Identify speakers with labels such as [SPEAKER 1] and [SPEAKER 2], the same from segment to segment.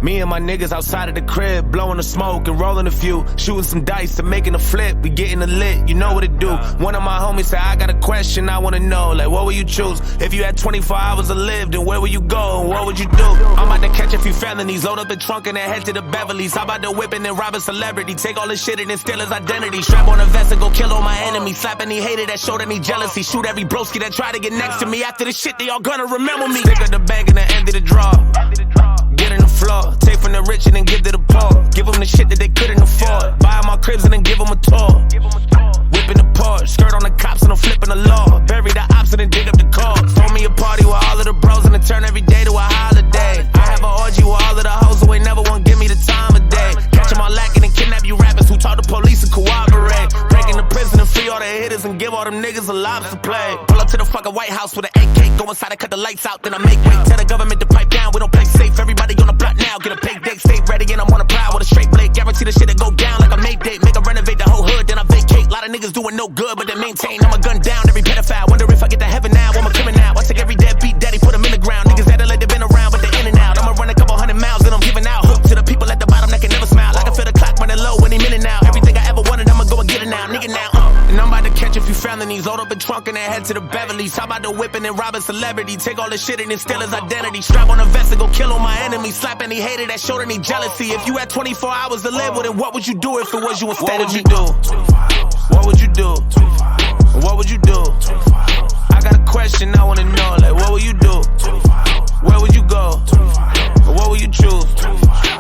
[SPEAKER 1] Me and my niggas outside of the crib, blowing the smoke and rolling a few, shooting some dice and making a flip. We getting a lit, you know what it do. One of my homies said, I got a question, I wanna know, like what would you choose? If you had 24 hours to live, then where would you go and what would you do? I'm about to catch a few felonies, load up the trunk and then head to the Beverlys. I'm about to whip and then rob a celebrity, take all his shit and then steal his identity. Strap on a vest and go kill all my enemies, slap any hater that showed any jealousy, shoot every broski that tried to get next to me. After the shit, they all gonna remember me. Stick at the bank and the end of the draw. Get in the floor, take from the rich and then give to the poor. Give them the shit that they couldn't afford. Buy them all cribs and then give them a tour. Whipping the Porsche, skirt on the cops and I'm flipping the law. Bury the ops and then dig up the cause. Throw me a party with all of the bros and then turn every day to a holiday. I have an orgy with all of the hoes who ain't never wanna give me the time of day. Catch them all lacking and kidnap you rappers who taught the police to cooperate. Breaking the prison and free all the hitters and give all them niggas a lobster play. Pull up to the fucking White House with an AK, go inside and cut the lights out, then I make way. Tell the government to pipe down, we don't play safe. Everybody on the block now, get a pay date, stay ready and I'm on a prowl with a straight blade. Guarantee the shit that go down like a May date. Make a renovate the whole hood, then I vacate. Lot of niggas doing no good, but they maintain. I'm a gun down every pedophile. Wonder if I get to heaven now. I'm a criminal. I take every deadbeat daddy, put them in the ground. Niggas that like they've been around, but they're in and out. I'ma run a couple 100 miles and I'm giving out hope to the people at the bottom that can never smile. I can feel the clock running low any minute now. Everything I ever wanted, I'ma go and get it now, nigga now. And I'm about to catch a few felonies, load up a trunk and then head to the Beverlys. How about the whipping and rob a celebrity, take all the shit and then steal his identity. Strap on a vest and go kill all my enemies, slap any hater that showed any jealousy. If you had 24 hours to live with it, what would you do if it was you instead of me? What would you do? What would you do? I got a question I wanna know, like what would you do? Where would you go? What would you choose?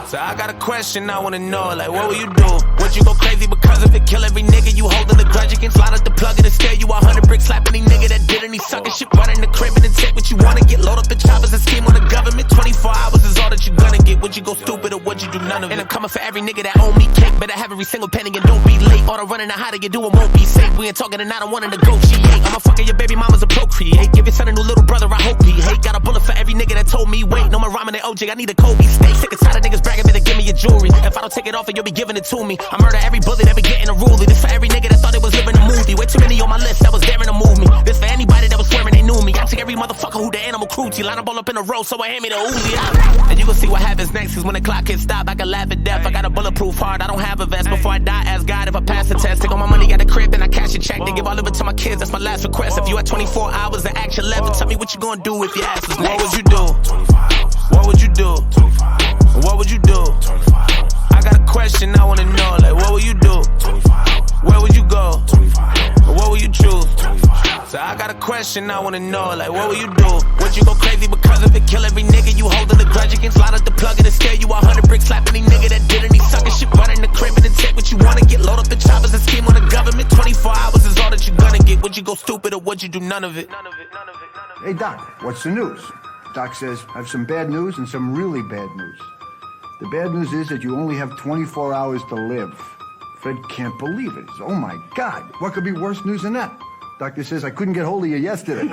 [SPEAKER 1] So I got a question I wanna know, like what would you do? Would you go crazy because of it? Kill every nigga you holding a grudge against? Line up the plug and stare you 100 bricks, slap any nigga that did any sucking shit, run in the crib and then take what you wanna get. Load up the choppers and scheme on the government. 24 hours is all that you gonna get. Would you go stupid or would you do none of it? And I'm coming for every nigga that owe me cake. Better have every single penny and don't be late. All the running and how you doing won't be safe. We ain't talking and I don't wanna negotiate. I'ma fucking your baby mamas and procreate. Give your son a new little brother, I hope he hate. Got a bullet for every nigga that told me wait. No more rhyming and OJ, I need a Kobe steak. Sick and tired of niggas bragging, better give me your jewelry. If I don't take it off, you'll be giving it to me. I murder every bully that be getting a rulie. This for every nigga that thought it was living a movie. Way too many on my list that was daring to move me. This for anybody that was swearing they knew me. I take every motherfucker who the animal cruelty. Line up all up in a row, so I hand me the Uzi out. And you gon' see what happens next, cause when the clock hits stop, I can laugh at death. I got a bulletproof heart, I don't have a vest. Before I die, ask God if I pass the test. Take all my money out the crib, then I cash a check. Then give all of it to my kids, that's my last request. If you had 24 hours to action left, tell me what you gonna do if your ass is next. What would you do? What would you do? What would you do? I got a question I wanna know, like what would you do? Where would you go? What would you choose? So I got a question I wanna know, like what would you do? Would you go crazy because of it? Kill every nigga you holding a grudge against? Line up the plug and then scare you 100 bricks, slap any nigga that did any sucking shit, run in the crib and then take what you wanna get. Load up the choppers and scheme on the government. 24 hours is all that you gonna get. Would you go stupid or would you do none of it?
[SPEAKER 2] Hey Doc, what's the news? Doc says, I have some bad news and some really bad news. The bad news is that you only have 24 hours to live. Fred can't believe it. He says, oh my God, what could be worse news than that? Doctor says, I couldn't get hold of you yesterday.